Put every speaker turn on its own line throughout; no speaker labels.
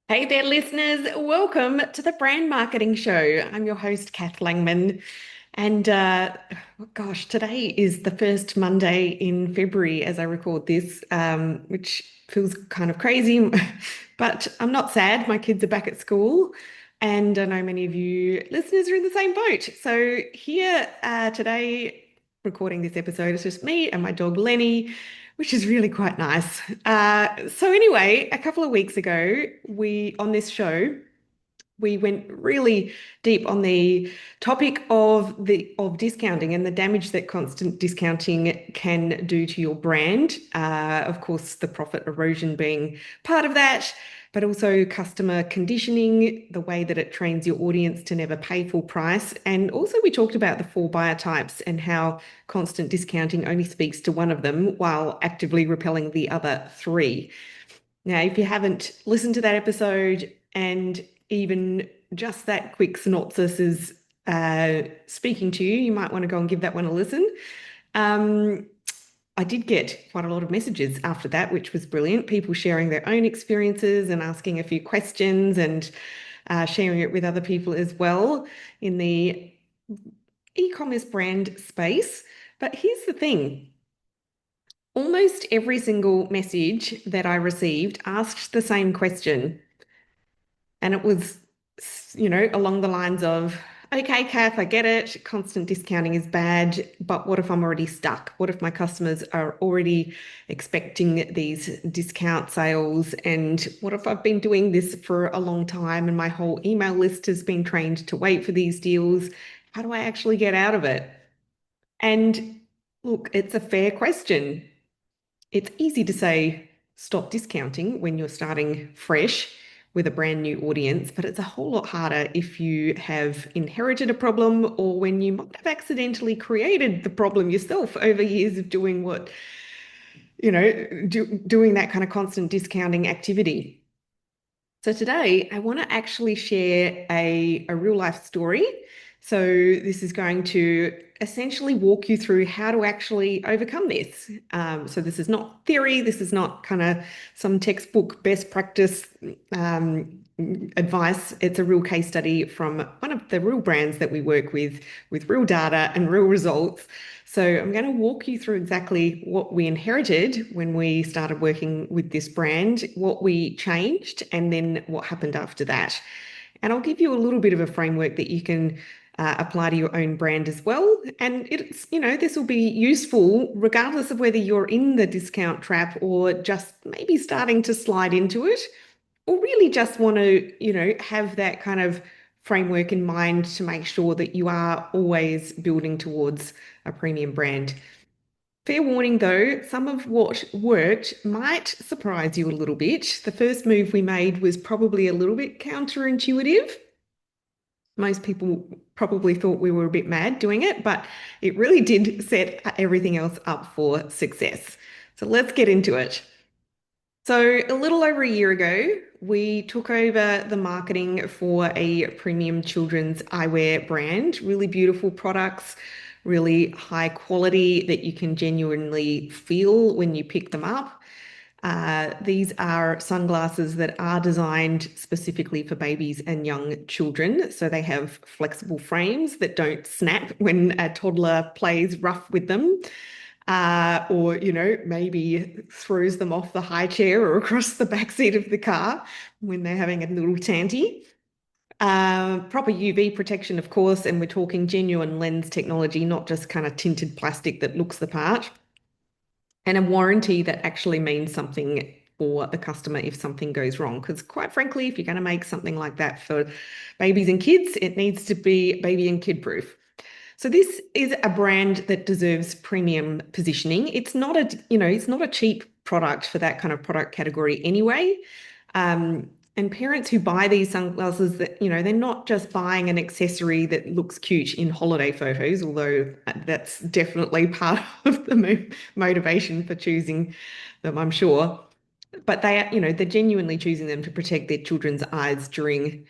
Hey there, listeners. Welcome to the Brand Marketing Show. I'm your host, Kath Langman. And gosh, today is the first Monday in February as I record this, which feels kind of crazy, but I'm not sad. My kids are back at school, and I know many of you listeners are in the same boat. So, here today, recording this episode, is just me and my dog Lenny, which is really quite nice. So anyway, a couple of weeks ago, on this show, we went really deep on the topic of discounting and the damage that constant discounting can do to your brand. Of course, the profit erosion being part of that, but also customer conditioning, the way that it trains your audience to never pay full price. And also, we talked about the four buyer types and how constant discounting only speaks to one of them while actively repelling the other three. Now, if you haven't listened to that episode and even just that quick synopsis is speaking to you, you might want to go and give that one a listen. Um, I did get quite a lot of messages after that, which was brilliant. People sharing their own experiences and asking a few questions and sharing it with other people as well in the e-commerce brand space. But here's the thing. Almost every single message that I received asked the same question. And it was, along the lines of, okay, Kath, I get it. Constant discounting is bad, but what if I'm already stuck? What if my customers are already expecting these discount sales? And what if I've been doing this for a long time and my whole email list has been trained to wait for these deals? How do I actually get out of it? And look, it's a fair question. It's easy to say stop discounting when you're starting fresh with a brand new audience, but it's a whole lot harder if you have inherited a problem or when you might have accidentally created the problem yourself over years of doing doing that kind of constant discounting activity. So today I want to actually share a real life story. So this is going to essentially walk you through how to actually overcome this. So this is not theory. This is not kind of some textbook best practice advice. It's a real case study from one of the real brands that we work with real data and real results. So I'm going to walk you through exactly what we inherited when we started working with this brand, what we changed, and then what happened after that. And I'll give you a little bit of a framework that you can apply to your own brand as well. And this will be useful regardless of whether you're in the discount trap or just maybe starting to slide into it, or really just want to, have that kind of framework in mind to make sure that you are always building towards a premium brand. Fair warning though, some of what worked might surprise you a little bit. The first move we made was probably a little bit counterintuitive. Most people probably thought we were a bit mad doing it, but it really did set everything else up for success. So let's get into it. So, a little over a year ago, we took over the marketing for a premium children's eyewear brand. Really beautiful products, really high quality that you can genuinely feel when you pick them up. These are sunglasses that are designed specifically for babies and young children. So they have flexible frames that don't snap when a toddler plays rough with them, or, maybe throws them off the high chair or across the back seat of the car when they're having a little tanty. Proper UV protection, of course, and we're talking genuine lens technology, not just kind of tinted plastic that looks the part, and a warranty that actually means something for the customer if something goes wrong. Because quite frankly, if you're going to make something like that for babies and kids, it needs to be baby and kid proof. So this is a brand that deserves premium positioning. It's not a cheap product for that kind of product category anyway. And parents who buy these sunglasses that, they're not just buying an accessory that looks cute in holiday photos, although that's definitely part of the motivation for choosing them, I'm sure. But they're genuinely choosing them to protect their children's eyes during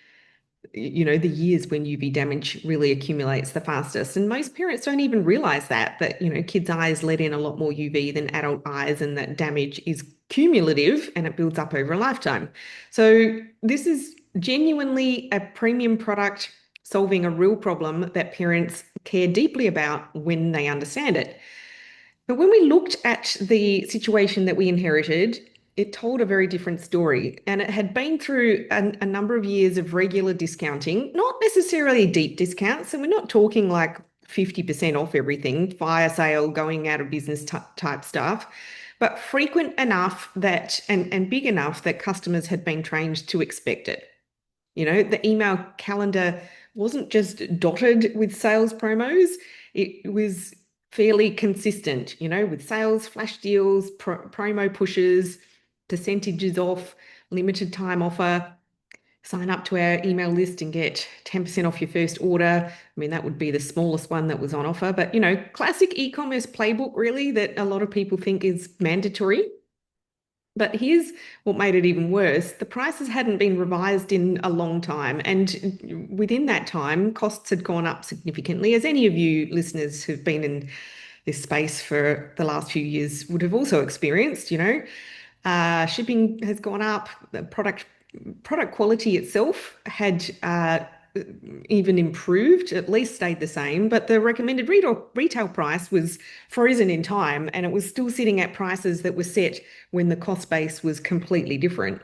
the years when UV damage really accumulates the fastest. And most parents don't even realize that kids' eyes let in a lot more UV than adult eyes, and that damage is cumulative and it builds up over a lifetime. So this is genuinely a premium product solving a real problem that parents care deeply about when they understand it. But when we looked at the situation that we inherited, it told a very different story. And it had been through a number of years of regular discounting, not necessarily deep discounts. So we're not talking like 50% off everything, fire sale, going out of business type stuff, but frequent enough that and big enough that customers had been trained to expect it. The email calendar wasn't just dotted with sales promos, it was fairly consistent, with sales, flash deals, promo pushes, percentages off, limited time offer. Sign up to our email list and get 10% off your first order. I mean, that would be the smallest one that was on offer, but classic e-commerce playbook, really, that a lot of people think is mandatory. But here's what made it even worse. The prices hadn't been revised in a long time. And within that time, costs had gone up significantly, as any of you listeners who've been in this space for the last few years would have also experienced. Shipping has gone up. The product quality itself had even improved, at least stayed the same, but the recommended retail price was frozen in time and it was still sitting at prices that were set when the cost base was completely different.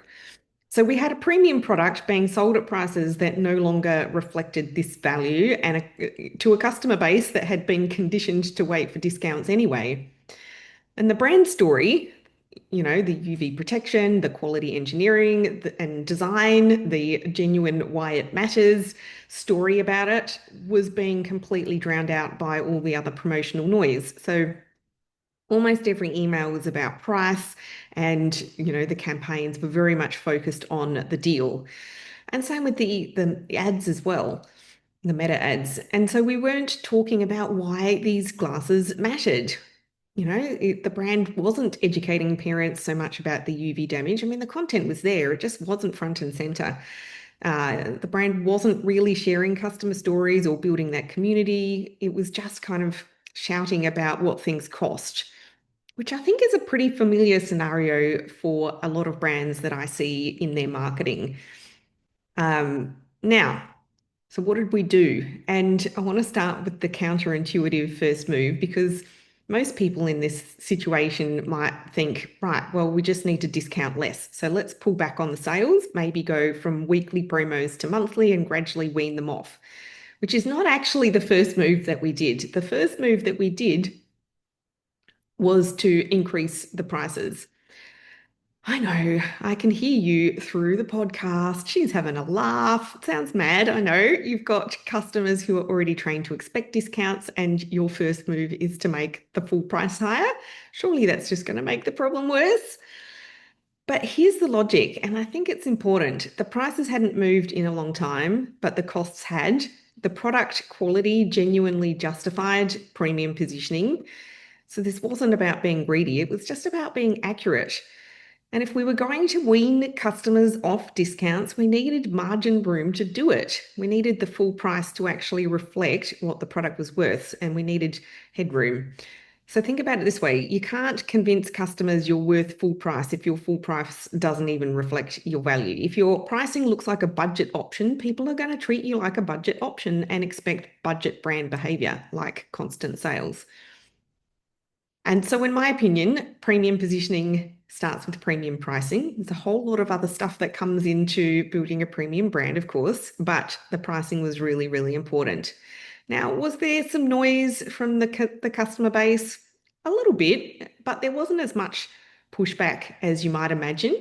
So we had a premium product being sold at prices that no longer reflected this value and to a customer base that had been conditioned to wait for discounts anyway. And the brand story, the UV protection, the quality engineering and design, the genuine why it matters story about it was being completely drowned out by all the other promotional noise. So almost every email was about price and, the campaigns were very much focused on the deal. And same with the ads as well, the meta ads. And so we weren't talking about why these glasses mattered. The brand wasn't educating parents so much about the UV damage. I mean, the content was there, it just wasn't front and center. The brand wasn't really sharing customer stories or building that community. It was just kind of shouting about what things cost, which I think is a pretty familiar scenario for a lot of brands that I see in their marketing. Now, so what did we do? And I want to start with the counterintuitive first move because most people in this situation might think, right, well, we just need to discount less. So let's pull back on the sales, maybe go from weekly promos to monthly and gradually wean them off, which is not actually the first move that we did. The first move that we did was to increase the prices. I know, I can hear you through the podcast. She's having a laugh. It sounds mad. I know you've got customers who are already trained to expect discounts, and your first move is to make the full price higher. Surely that's just going to make the problem worse. But here's the logic, and I think it's important. The prices hadn't moved in a long time, but the costs had. The product quality genuinely justified premium positioning. So this wasn't about being greedy, it was just about being accurate. And if we were going to wean customers off discounts, we needed margin room to do it. We needed the full price to actually reflect what the product was worth, and we needed headroom. So think about it this way. You can't convince customers you're worth full price if your full price doesn't even reflect your value. If your pricing looks like a budget option, people are going to treat you like a budget option and expect budget brand behavior, like constant sales. And so, in my opinion, premium positioning starts with premium pricing. There's a whole lot of other stuff that comes into building a premium brand, of course, but the pricing was really, really important. Now, was there some noise from the customer base? A little bit, but there wasn't as much pushback as you might imagine.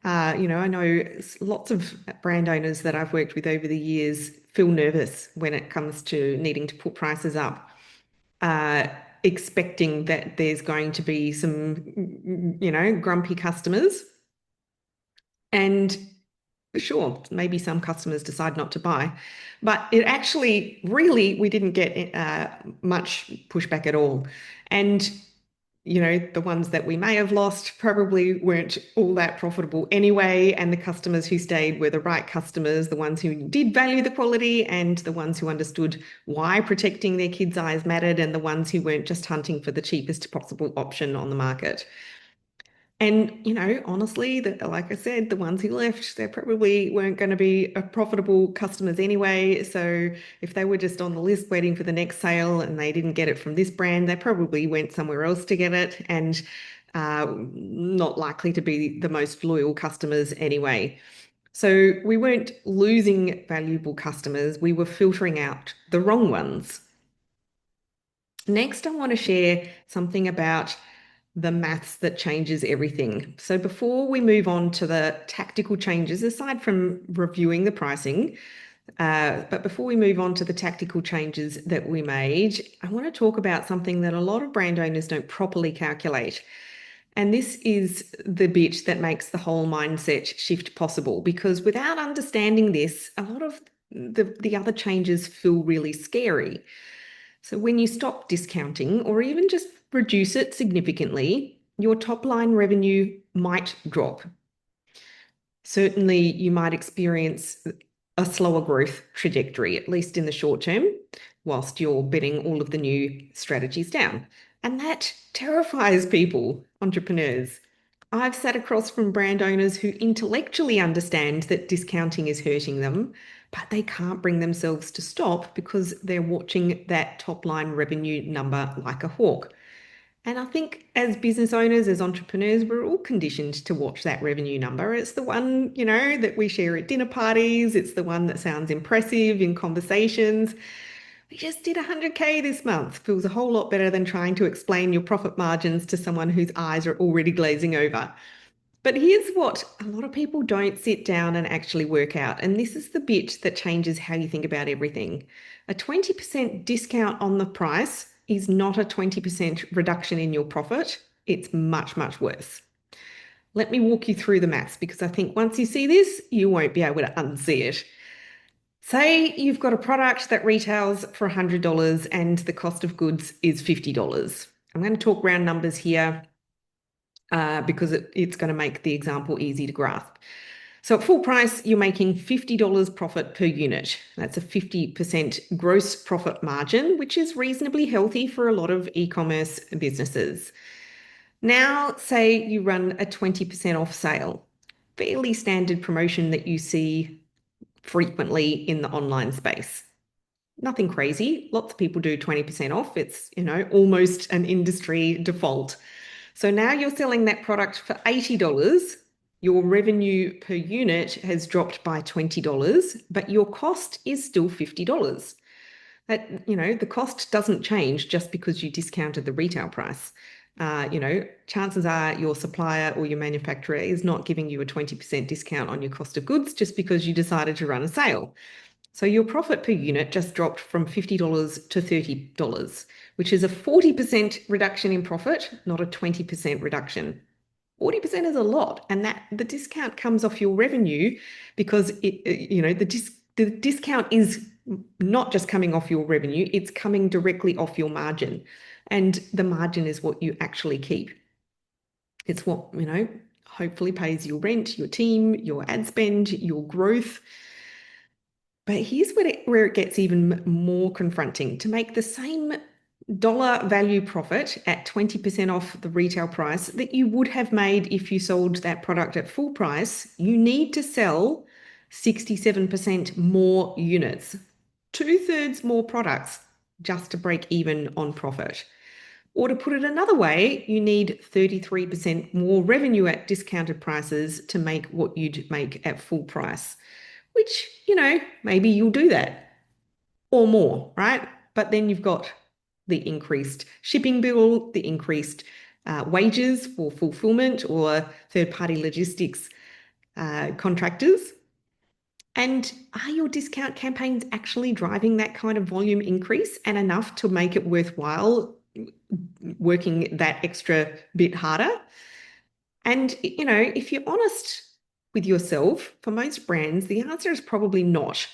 I know lots of brand owners that I've worked with over the years feel nervous when it comes to needing to put prices up. Expecting that there's going to be some, grumpy customers. And sure, maybe some customers decide not to buy, but it actually really, we didn't get much pushback at all. And the ones that we may have lost probably weren't all that profitable anyway. And the customers who stayed were the right customers, the ones who did value the quality and the ones who understood why protecting their kids' eyes mattered and the ones who weren't just hunting for the cheapest possible option on the market. And, honestly, like I said, the ones who left, they probably weren't going to be profitable customers anyway. So if they were just on the list waiting for the next sale and they didn't get it from this brand, they probably went somewhere else to get it and not likely to be the most loyal customers anyway. So we weren't losing valuable customers, we were filtering out the wrong ones. Next, I want to share something about the maths that changes everything. So before we move on to the tactical changes, aside from reviewing the pricing, but before we move on to the tactical changes that we made, I want to talk about something that a lot of brand owners don't properly calculate. And this is the bit that makes the whole mindset shift possible, because without understanding this, a lot of the other changes feel really scary. So when you stop discounting or even just reduce it significantly, your top line revenue might drop. Certainly, you might experience a slower growth trajectory, at least in the short term, whilst you're bedding all of the new strategies down. And that terrifies people, entrepreneurs. I've sat across from brand owners who intellectually understand that discounting is hurting them, but they can't bring themselves to stop because they're watching that top line revenue number like a hawk. And I think as business owners, as entrepreneurs, we're all conditioned to watch that revenue number. It's the one, that we share at dinner parties. It's the one that sounds impressive in conversations. We just did 100K this month. Feels a whole lot better than trying to explain your profit margins to someone whose eyes are already glazing over. But here's what a lot of people don't sit down and actually work out. And this is the bit that changes how you think about everything. A 20% discount on the price is not a 20% reduction in your profit. It's much, much worse. Let me walk you through the maths because I think once you see this, you won't be able to unsee it. Say you've got a product that retails for $100 and the cost of goods is $50. I'm going to talk round numbers here because it's going to make the example easy to grasp. So at full price, you're making $50 profit per unit. That's a 50% gross profit margin, which is reasonably healthy for a lot of e-commerce businesses. Now, say you run a 20% off sale, fairly standard promotion that you see frequently in the online space. Nothing crazy. Lots of people do 20% off. It's, almost an industry default. So now you're selling that product for $80. Your revenue per unit has dropped by $20, but your cost is still $50. The cost doesn't change just because you discounted the retail price. Chances are your supplier or your manufacturer is not giving you a 20% discount on your cost of goods just because you decided to run a sale. So your profit per unit just dropped from $50 to $30, which is a 40% reduction in profit, not a 20% reduction. 40% is a lot, and that the discount comes off your revenue because the discount is not just coming off your revenue, it's coming directly off your margin. And the margin is what you actually keep. It's what, hopefully pays your rent, your team, your ad spend, your growth. But here's where it gets even more confronting. To make the same dollar value profit at 20% off the retail price that you would have made if you sold that product at full price, you need to sell 67% more units, 2/3 more products just to break even on profit. Or to put it another way, you need 33% more revenue at discounted prices to make what you'd make at full price, which, maybe you'll do that or more, right? But then you've got the increased shipping bill, the increased wages for fulfillment or third-party logistics contractors. And are your discount campaigns actually driving that kind of volume increase and enough to make it worthwhile working that extra bit harder? And, if you're honest with yourself, for most brands, the answer is probably not.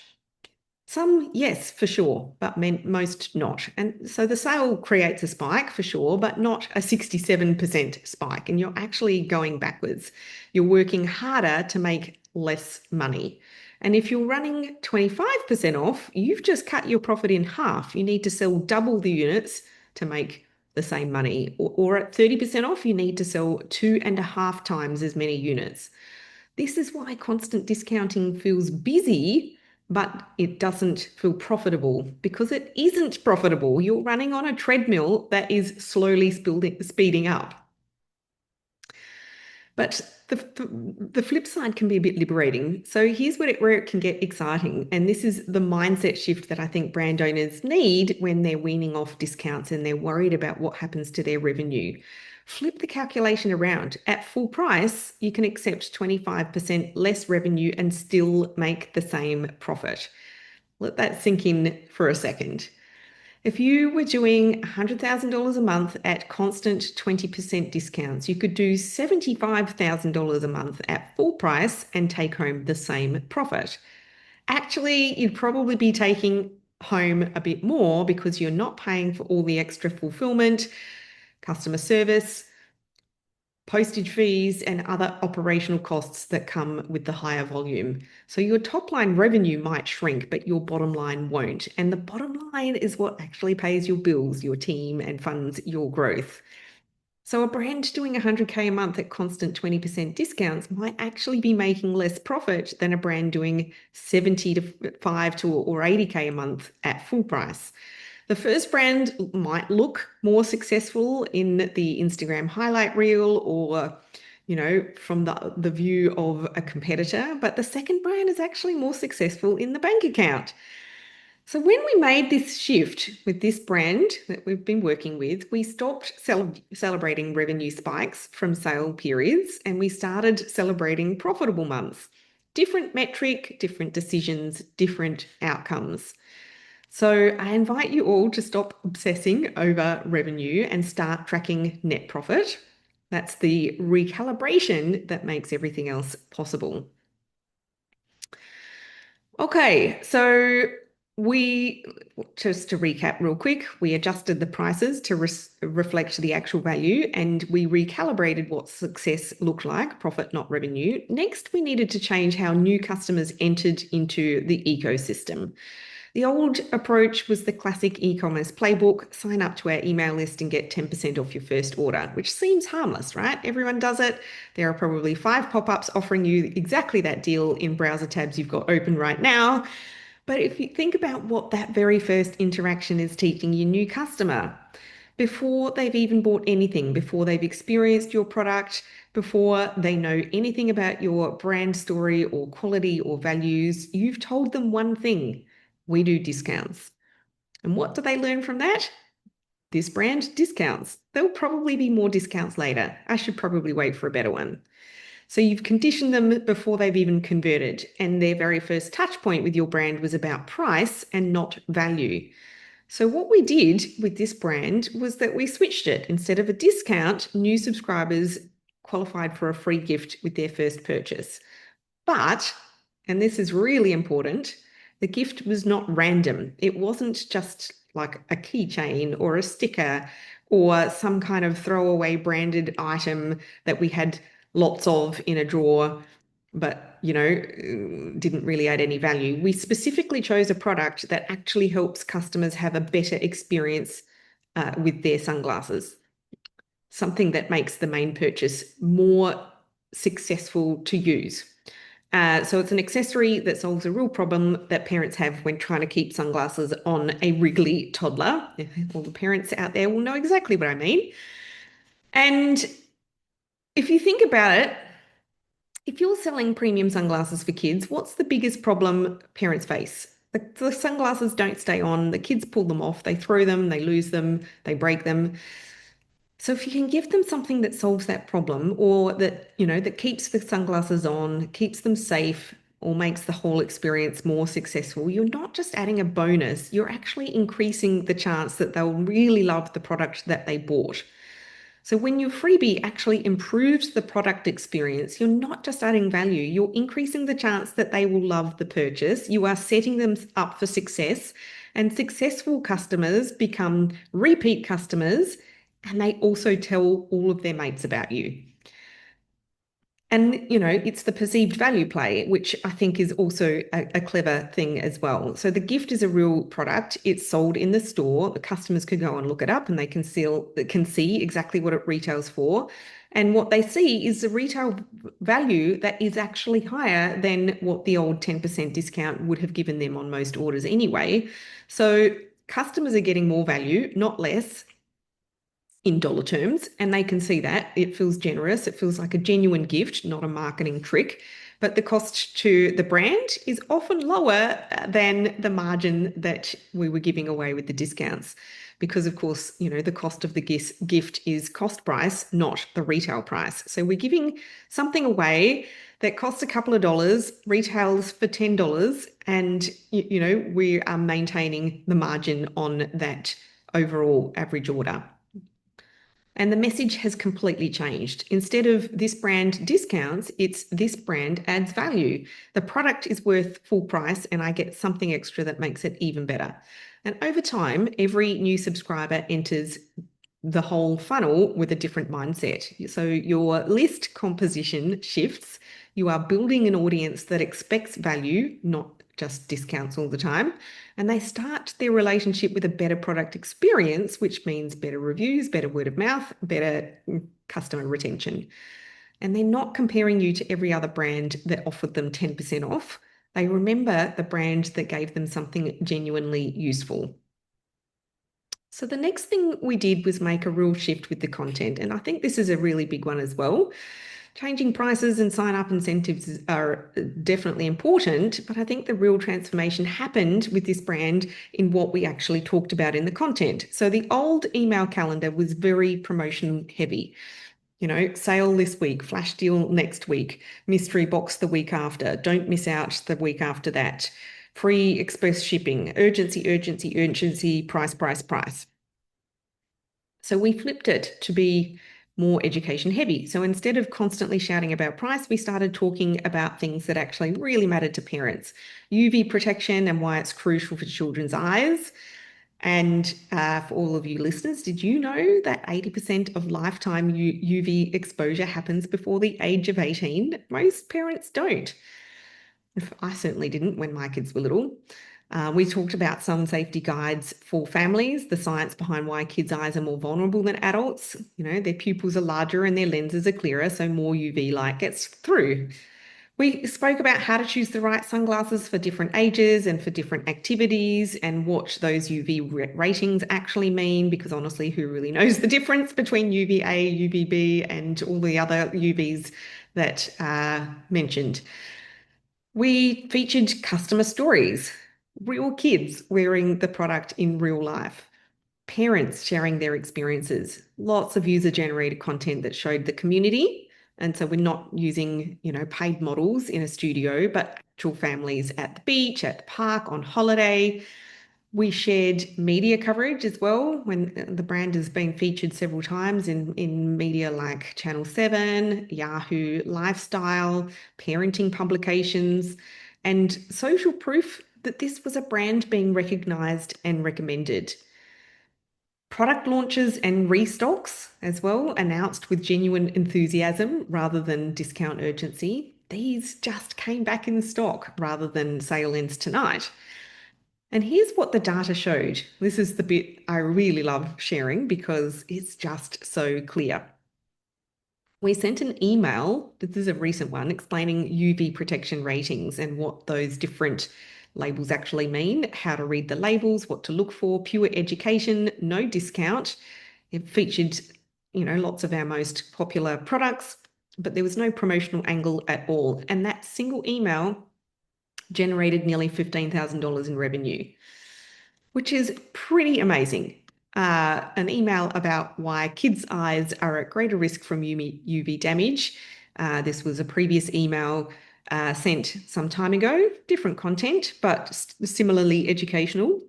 Some, yes, for sure, but most not. And so the sale creates a spike for sure, but not a 67% spike. And you're actually going backwards. You're working harder to make less money. And if you're running 25% off, you've just cut your profit in half. You need to sell double the units to make the same money. Or at 30% off, you need to sell 2.5 times as many units. This is why constant discounting feels busy, but it doesn't feel profitable because it isn't profitable. You're running on a treadmill that is slowly speeding up. But the flip side can be a bit liberating. So here's where it can get exciting. And this is the mindset shift that I think brand owners need when they're weaning off discounts and they're worried about what happens to their revenue. Flip the calculation around. At full price, you can accept 25% less revenue and still make the same profit. Let that sink in for a second. If you were doing $100,000 a month at constant 20% discounts, you could do $75,000 a month at full price and take home the same profit. Actually, you'd probably be taking home a bit more because you're not paying for all the extra fulfillment, customer service, postage fees, and other operational costs that come with the higher volume. So your top line revenue might shrink, but your bottom line won't. And the bottom line is what actually pays your bills, your team, and funds your growth. So a brand doing 100K a month at constant 20% discounts might actually be making less profit than a brand doing 75 to or 80K a month at full price. The first brand might look more successful in the Instagram highlight reel or, from the view of a competitor, but the second brand is actually more successful in the bank account. So when we made this shift with this brand that we've been working with, we stopped celebrating revenue spikes from sale periods and we started celebrating profitable months. Different metric, different decisions, different outcomes. So I invite you all to stop obsessing over revenue and start tracking net profit. That's the recalibration that makes everything else possible. Okay, so just to recap real quick, we adjusted the prices to reflect the actual value and we recalibrated what success looked like, profit, not revenue. Next, we needed to change how new customers entered into the ecosystem. The old approach was the classic e-commerce playbook, sign up to our email list and get 10% off your first order, which seems harmless, right? Everyone does it. There are probably 5 pop-ups offering you exactly that deal in browser tabs you've got open right now. But if you think about what that very first interaction is teaching your new customer, before they've even bought anything, before they've experienced your product, before they know anything about your brand story or quality or values, you've told them one thing: we do discounts. And what do they learn from that? This brand discounts. There'll probably be more discounts later. I should probably wait for a better one. So you've conditioned them before they've even converted, and their very first touch point with your brand was about price and not value. So what we did with this brand was that we switched it. Instead of a discount, new subscribers qualified for a free gift with their first purchase. But, and this is really important, the gift was not random. It wasn't just like a keychain or a sticker or some kind of throwaway branded item that we had lots of in a drawer, but didn't really add any value. We specifically chose a product that actually helps customers have a better experience with their sunglasses, something that makes the main purchase more successful to use. So it's an accessory that solves a real problem that parents have when trying to keep sunglasses on a wriggly toddler. All the parents out there will know exactly what I mean. And if you think about it, if you're selling premium sunglasses for kids, what's the biggest problem parents face? The sunglasses don't stay on, the kids pull them off, they throw them, they lose them, they break them. So if you can give them something that solves that problem or that keeps the sunglasses on, keeps them safe, or makes the whole experience more successful, you're not just adding a bonus, you're actually increasing the chance that they'll really love the product that they bought. So when your freebie actually improves the product experience, you're not just adding value, you're increasing the chance that they will love the purchase. You are setting them up for success, and successful customers become repeat customers, and they also tell all of their mates about you. And, it's the perceived value play, which I think is also a clever thing as well. So the gift is a real product. It's sold in the store. The customers can go and look it up and they can see exactly what it retails for. And what they see is the retail value that is actually higher than what the old 10% discount would have given them on most orders anyway. So customers are getting more value, not less, in dollar terms, and they can see that. It feels generous. It feels like a genuine gift, not a marketing trick. But the cost to the brand is often lower than the margin that we were giving away with the discounts. Because, of course, the cost of the gift is cost price, not the retail price. So we're giving something away that costs a couple of dollars, retails for $10, and, we are maintaining the margin on that overall average order. And the message has completely changed. Instead of this brand discounts, it's this brand adds value. The product is worth full price and I get something extra that makes it even better. And over time, every new subscriber enters the whole funnel with a different mindset. So your list composition shifts. You are building an audience that expects value, not just discounts all the time. And they start their relationship with a better product experience, which means better reviews, better word of mouth, better customer retention. And they're not comparing you to every other brand that offered them 10% off. They remember the brand that gave them something genuinely useful. So the next thing we did was make a real shift with the content. And I think this is a really big one as well. Changing prices and sign-up incentives are definitely important, but I think the real transformation happened with this brand in what we actually talked about in the content. So the old email calendar was very promotion heavy. Sale this week, flash deal next week, mystery box the week after, don't miss out the week after that, free express shipping, urgency, urgency, urgency, price, price, price. So we flipped it to be more education heavy. So instead of constantly shouting about price, we started talking about things that actually really mattered to parents. UV protection and why it's crucial for children's eyes. And for all of you listeners, did you know that 80% of lifetime UV exposure happens before the age of 18? Most parents don't. I certainly didn't when my kids were little. We talked about sun safety guides for families, the science behind why kids' eyes are more vulnerable than adults. Their pupils are larger and their lenses are clearer, so more UV light gets through. We spoke about how to choose the right sunglasses for different ages and for different activities and what those UV ratings actually mean, because honestly, who really knows the difference between UVA, UVB, and all the other UVs that are mentioned. We featured customer stories, real kids wearing the product in real life, parents sharing their experiences, lots of user-generated content that showed the community. And so we're not using, paid models in a studio, but actual families at the beach, at the park, on holiday. We shared media coverage as well when the brand has been featured several times in media like Channel 7, Yahoo Lifestyle, parenting publications, and social proof that this was a brand being recognized and recommended. Product launches and restocks as well, announced with genuine enthusiasm rather than discount urgency. These just came back in stock rather than sale ends tonight. And here's what the data showed. This is the bit I really love sharing because it's just so clear. We sent an email, this is a recent one, explaining UV protection ratings and what those different labels actually mean, how to read the labels, what to look for, pure education, no discount. It featured, lots of our most popular products, but there was no promotional angle at all. And that single email generated nearly $15,000 in revenue, which is pretty amazing. An email about why kids' eyes are at greater risk from UV damage. This was a previous email sent some time ago, different content, but similarly educational.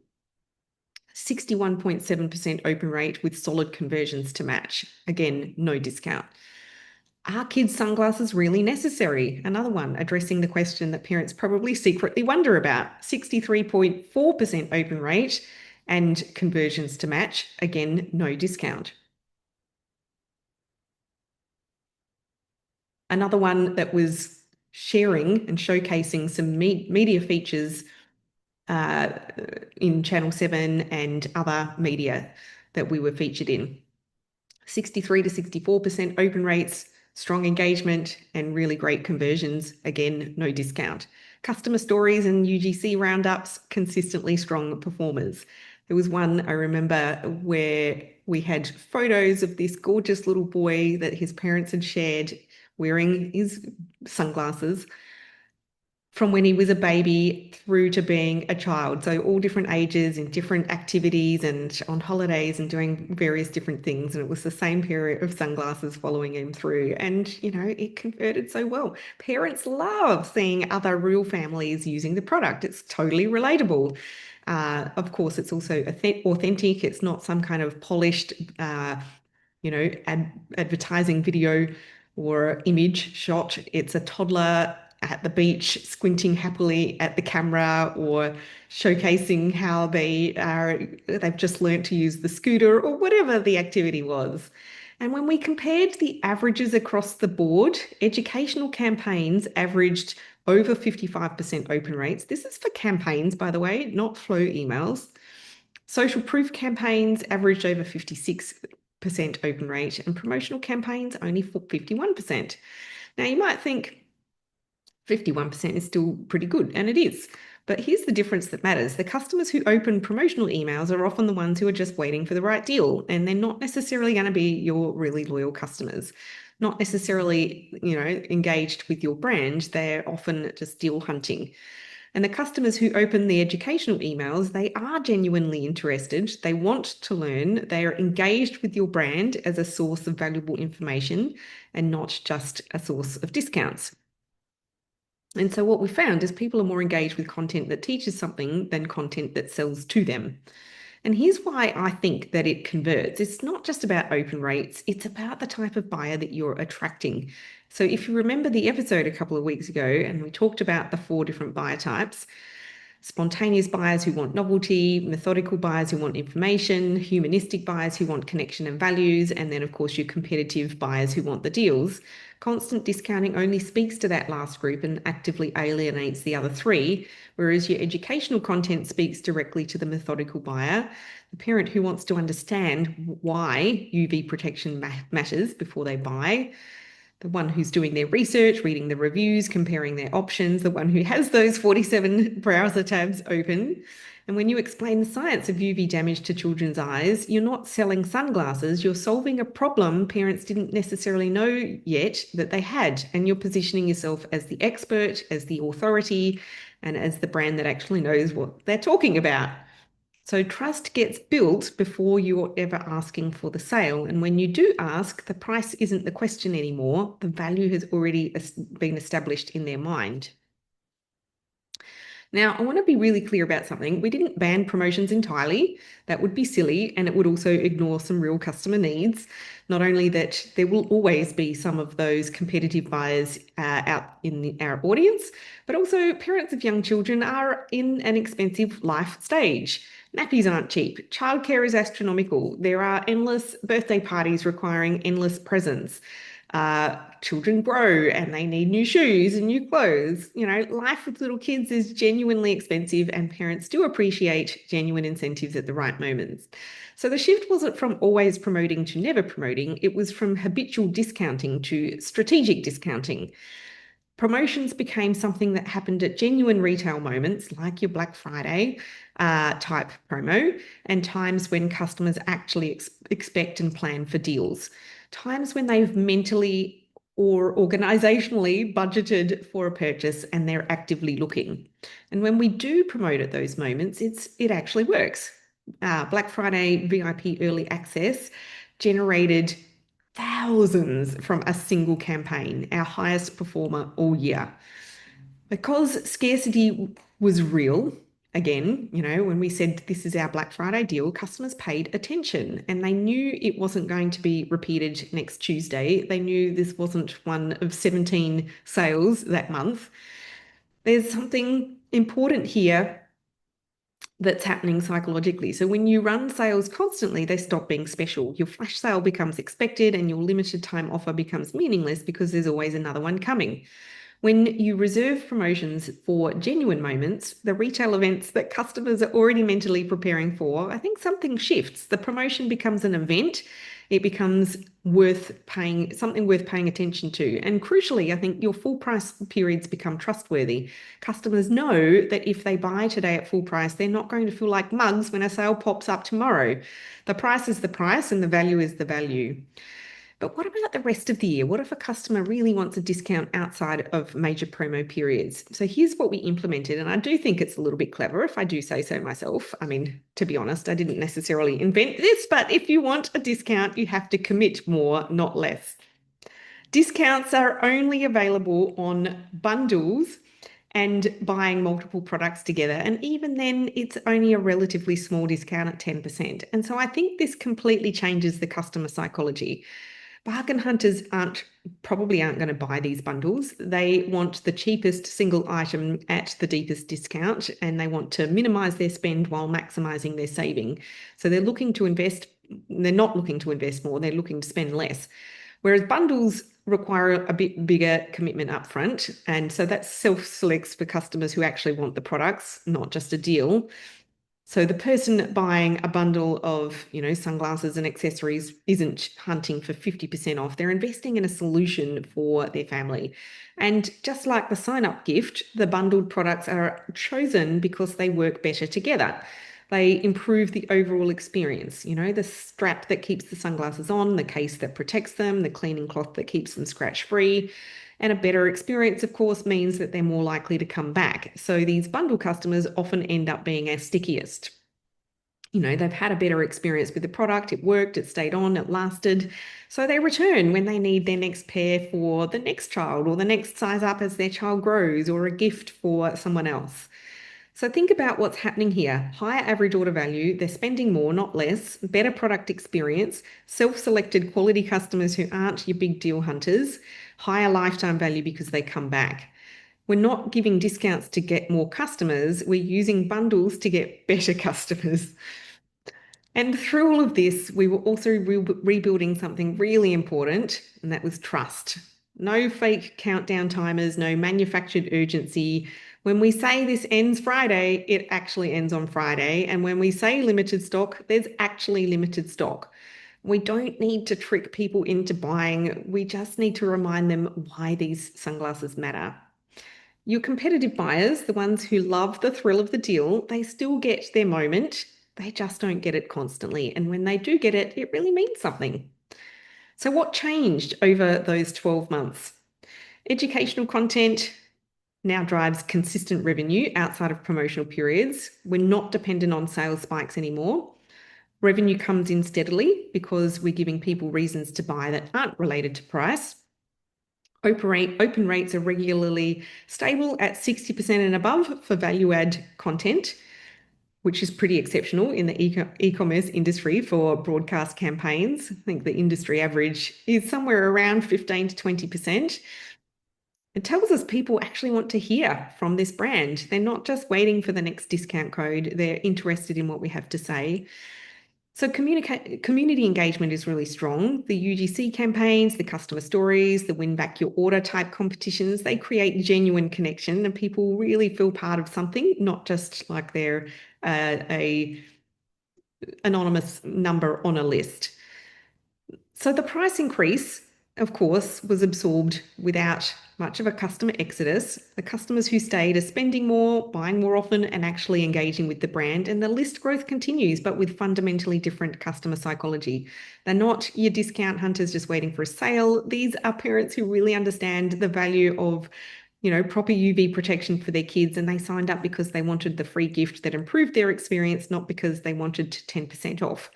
61.7% open rate with solid conversions to match. Again, no discount. Are kids' sunglasses really necessary? Another one addressing the question that parents probably secretly wonder about. 63.4% open rate and conversions to match. Again, no discount. Another one that was sharing and showcasing some media features uh, in Channel 7 and other media that we were featured in. 63 to 64% open rates, strong engagement, and really great conversions. Again, no discount. Customer stories and UGC roundups, consistently strong performers. There was one I remember where we had photos of this gorgeous little boy that his parents had shared wearing his sunglasses from when he was a baby through to being a child. So all different ages and different activities and on holidays and doing various different things. And it was the same pair of sunglasses following him through. And, it converted so well. Parents love seeing other real families using the product. It's totally relatable. Of course, it's also authentic. It's not some kind of polished, advertising video or image shot. It's a toddler at the beach squinting happily at the camera or showcasing how they've just learnt to use the scooter or whatever the activity was. And when we compared the averages across the board, educational campaigns averaged over 55% open rates. This is for campaigns, by the way, not flow emails. Social proof campaigns averaged over 56% open rate, and promotional campaigns only for 51%. Now, you might think 51% is still pretty good, and it is. But here's the difference that matters. The customers who open promotional emails are often the ones who are just waiting for the right deal, and they're not necessarily going to be your really loyal customers. Not necessarily, engaged with your brand. They're often just deal hunting. And the customers who open the educational emails, they are genuinely interested. They want to learn. They are engaged with your brand as a source of valuable information and not just a source of discounts. And so what we found is people are more engaged with content that teaches something than content that sells to them. And here's why I think that it converts. It's not just about open rates, it's about the type of buyer that you're attracting. So if you remember the episode a couple of weeks ago, and we talked about the 4 different buyer types, spontaneous buyers who want novelty, methodical buyers who want information, humanistic buyers who want connection and values, and then, of course, your competitive buyers who want the deals. Constant discounting only speaks to that last group and actively alienates the other 3, whereas your educational content speaks directly to the methodical buyer, the parent who wants to understand why UV protection matters before they buy, the one who's doing their research, reading the reviews, comparing their options, the one who has those 47 browser tabs open. And when you explain the science of UV damage to children's eyes, you're not selling sunglasses, you're solving a problem parents didn't necessarily know yet that they had. And you're positioning yourself as the expert, as the authority, and as the brand that actually knows what they're talking about. So trust gets built before you're ever asking for the sale. And when you do ask, the price isn't the question anymore. The value has already been established in their mind. Now, I want to be really clear about something. We didn't ban promotions entirely. That would be silly, and it would also ignore some real customer needs. Not only that, there will always be some of those competitive buyers out in our audience, but also parents of young children are in an expensive life stage. Nappies aren't cheap. Childcare is astronomical. There are endless birthday parties requiring endless presents. Children grow and they need new shoes and new clothes. Life with little kids is genuinely expensive, and parents do appreciate genuine incentives at the right moments. So the shift wasn't from always promoting to never promoting, it was from habitual discounting to strategic discounting. Promotions became something that happened at genuine retail moments, like your Black Friday type promo, and times when customers actually expect and plan for deals. Times when they've mentally or organizationally budgeted for a purchase and they're actively looking. And when we do promote at those moments, it actually works. Black Friday VIP early access generated thousands from a single campaign, our highest performer all year. Because scarcity was real, again, when we said this is our Black Friday deal, customers paid attention and they knew it wasn't going to be repeated next Tuesday. They knew this wasn't one of 17 sales that month. There's something important here that's happening psychologically. So when you run sales constantly, they stop being special. Your flash sale becomes expected and your limited time offer becomes meaningless because there's always another one coming. When you reserve promotions for genuine moments, the retail events that customers are already mentally preparing for, I think something shifts. The promotion becomes an event. It becomes something worth paying attention to. And crucially, I think your full price periods become trustworthy. Customers know that if they buy today at full price, they're not going to feel like mugs when a sale pops up tomorrow. The price is the price and the value is the value. But what about the rest of the year? What if a customer really wants a discount outside of major promo periods? So here's what we implemented, and I do think it's a little bit clever if I do say so myself. I mean, to be honest, I didn't necessarily invent this, but if you want a discount, you have to commit more, not less. Discounts are only available on bundles and buying multiple products together. And even then, it's only a relatively small discount at 10%. And so I think this completely changes the customer psychology. Bargain hunters probably aren't going to buy these bundles. They want the cheapest single item at the deepest discount, and they want to minimize their spend while maximizing their saving. So they're not looking to invest more, they're looking to spend less. Whereas bundles require a bit bigger commitment upfront. And so that self-selects for customers who actually want the products, not just a deal. So the person buying a bundle of, sunglasses and accessories isn't hunting for 50% off. They're investing in a solution for their family. And just like the sign-up gift, the bundled products are chosen because they work better together. They improve the overall experience, the strap that keeps the sunglasses on, the case that protects them, the cleaning cloth that keeps them scratch-free. And a better experience, of course, means that they're more likely to come back. So these bundle customers often end up being our stickiest. They've had a better experience with the product. It worked, it stayed on, it lasted. So they return when they need their next pair for the next child or the next size up as their child grows or a gift for someone else. So think about what's happening here. Higher average order value, they're spending more, not less, better product experience, self-selected quality customers who aren't your big deal hunters, higher lifetime value because they come back. We're not giving discounts to get more customers, we're using bundles to get better customers. And through all of this, we were also rebuilding something really important, and that was trust. No fake countdown timers, no manufactured urgency. When we say this ends Friday, it actually ends on Friday. And when we say limited stock, there's actually limited stock. We don't need to trick people into buying. We just need to remind them why these sunglasses matter. Your competitive buyers, the ones who love the thrill of the deal, they still get their moment. They just don't get it constantly. And when they do get it, it really means something. So what changed over those 12 months? Educational content now drives consistent revenue outside of promotional periods. We're not dependent on sales spikes anymore. Revenue comes in steadily because we're giving people reasons to buy that aren't related to price. Open rates are regularly stable at 60% and above for value-add content, which is pretty exceptional in the e-commerce industry for broadcast campaigns. I think the industry average is somewhere around 15 to 20%. It tells us people actually want to hear from this brand. They're not just waiting for the next discount code. They're interested in what we have to say. So community engagement is really strong. The UGC campaigns, the customer stories, the win back your order type competitions, they create genuine connection and people really feel part of something, not just like they're a anonymous number on a list. So the price increase, of course, was absorbed without much of a customer exodus. The customers who stayed are spending more, buying more often, and actually engaging with the brand. And the list growth continues, but with fundamentally different customer psychology. They're not your discount hunters just waiting for a sale. These are parents who really understand the value of proper UV protection for their kids, and they signed up because they wanted the free gift that improved their experience, not because they wanted 10% off.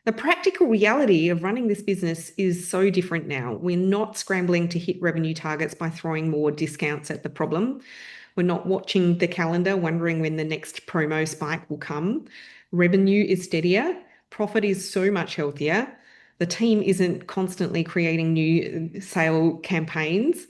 The practical reality of running this business is so different now. We're not scrambling to hit revenue targets by throwing more discounts at the problem. We're not watching the calendar, wondering when the next promo spike will come. Revenue is steadier. Profit is so much healthier. The team isn't constantly creating new sale campaigns.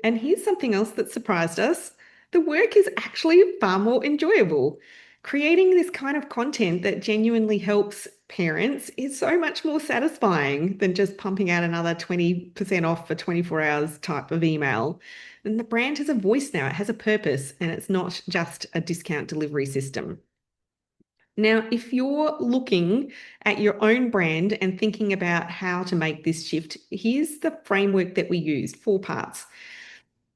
And here's something else that surprised us. The work is actually far more enjoyable. Creating this kind of content that genuinely helps parents is so much more satisfying than just pumping out another 20% off for 24 hours type of email. And the brand has a voice now, it has a purpose, and it's not just a discount delivery system. Now, if you're looking at your own brand and thinking about how to make this shift, here's the framework that we use, 4 parts.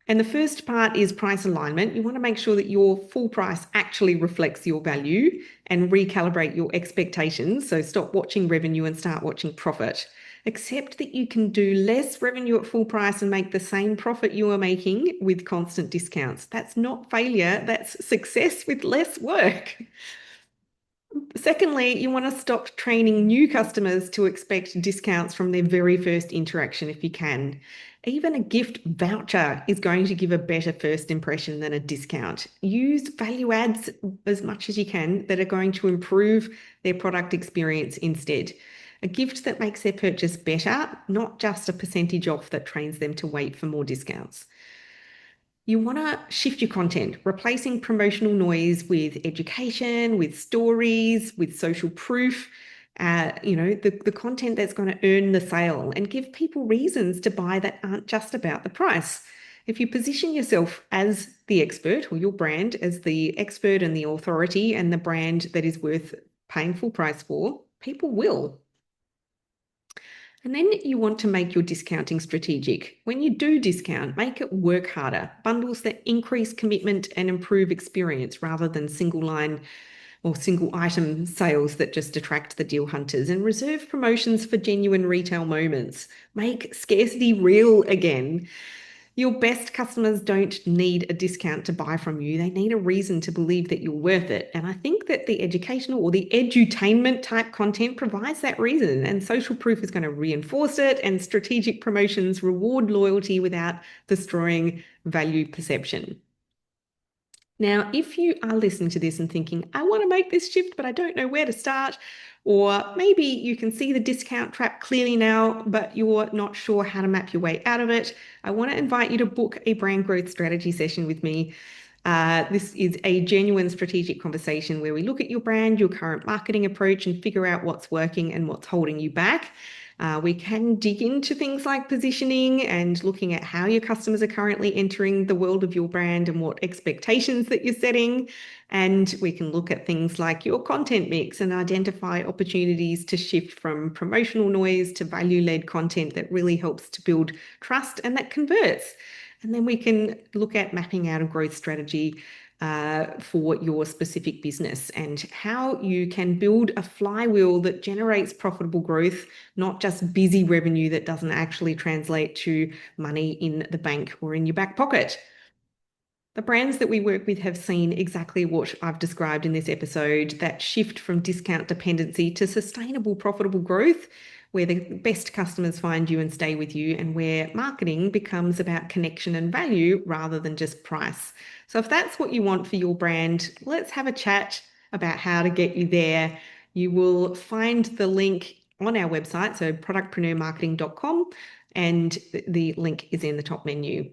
And the first part is price alignment. You want to make sure that your full price actually reflects your value and recalibrate your expectations. So stop watching revenue and start watching profit. Accept that you can do less revenue at full price and make the same profit you are making with constant discounts. That's not failure, that's success with less work. Secondly, you want to stop training new customers to expect discounts from their very first interaction if you can. Even a gift voucher is going to give a better first impression than a discount. Use value adds as much as you can that are going to improve their product experience instead. A gift that makes their purchase better, not just a percentage off that trains them to wait for more discounts. You want to shift your content, replacing promotional noise with education, with stories, with social proof, the content that's going to earn the sale and give people reasons to buy that aren't just about the price. If you position yourself as the expert or your brand as the expert and the authority and the brand that is worth paying full price for, people will. And then you want to make your discounting strategic. When you do discount, make it work harder. Bundles that increase commitment and improve experience rather than single line or single item sales that just attract the deal hunters, and reserve promotions for genuine retail moments. Make scarcity real again. Your best customers don't need a discount to buy from you. They need a reason to believe that you're worth it. And I think that the educational or the edutainment type content provides that reason. And social proof is going to reinforce it. And strategic promotions reward loyalty without destroying value perception. Now, if you are listening to this and thinking, I want to make this shift, but I don't know where to start, or maybe you can see the discount trap clearly now, but you're not sure how to map your way out of it, I want to invite you to book a brand growth strategy session with me. This is a genuine strategic conversation where we look at your brand, your current marketing approach, and figure out what's working and what's holding you back. We can dig into things like positioning and looking at how your customers are currently entering the world of your brand and what expectations that you're setting. And we can look at things like your content mix and identify opportunities to shift from promotional noise to value-led content that really helps to build trust and that converts. And then we can look at mapping out a growth strategy for your specific business and how you can build a flywheel that generates profitable growth, not just busy revenue that doesn't actually translate to money in the bank or in your back pocket. The brands that we work with have seen exactly what I've described in this episode, that shift from discount dependency to sustainable, profitable growth, where the best customers find you and stay with you, and where marketing becomes about connection and value rather than just price. So if that's what you want for your brand, let's have a chat about how to get you there. You will find the link on our website, so productpreneurmarketing.com, and the link is in the top menu.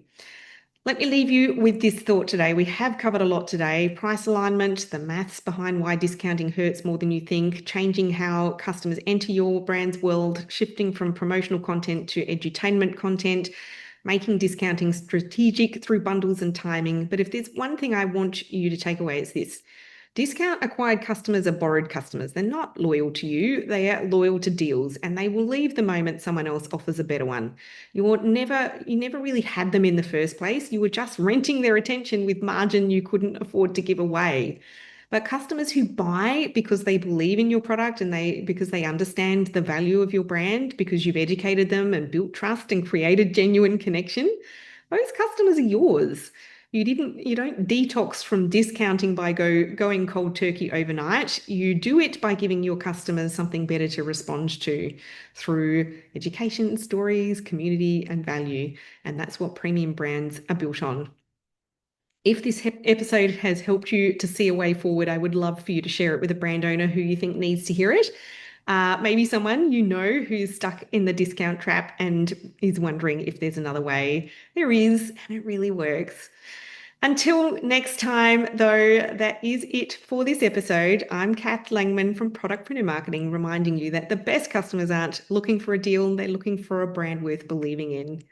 Let me leave you with this thought today. We have covered a lot today. Price alignment, the maths behind why discounting hurts more than you think, changing how customers enter your brand's world, shifting from promotional content to edutainment content, making discounting strategic through bundles and timing. But if there's one thing I want you to take away, it's this. Discount acquired customers are borrowed customers. They're not loyal to you. They are loyal to deals, and they will leave the moment someone else offers a better one. You never really had them in the first place. You were just renting their attention with margin you couldn't afford to give away. But customers who buy because they believe in your product and because they understand the value of your brand, because you've educated them and built trust and created genuine connection, those customers are yours. You don't detox from discounting by going cold turkey overnight. You do it by giving your customers something better to respond to through education, stories, community, and value. And that's what premium brands are built on. If this episode has helped you to see a way forward, I would love for you to share it with a brand owner who you think needs to hear it. Maybe someone you know who's stuck in the discount trap and is wondering if there's another way. There is, and it really works. Until next time, though, that is it for this episode. I'm Kath Langman from Productpreneur Marketing, reminding you that the best customers aren't looking for a deal, they're looking for a brand worth believing in.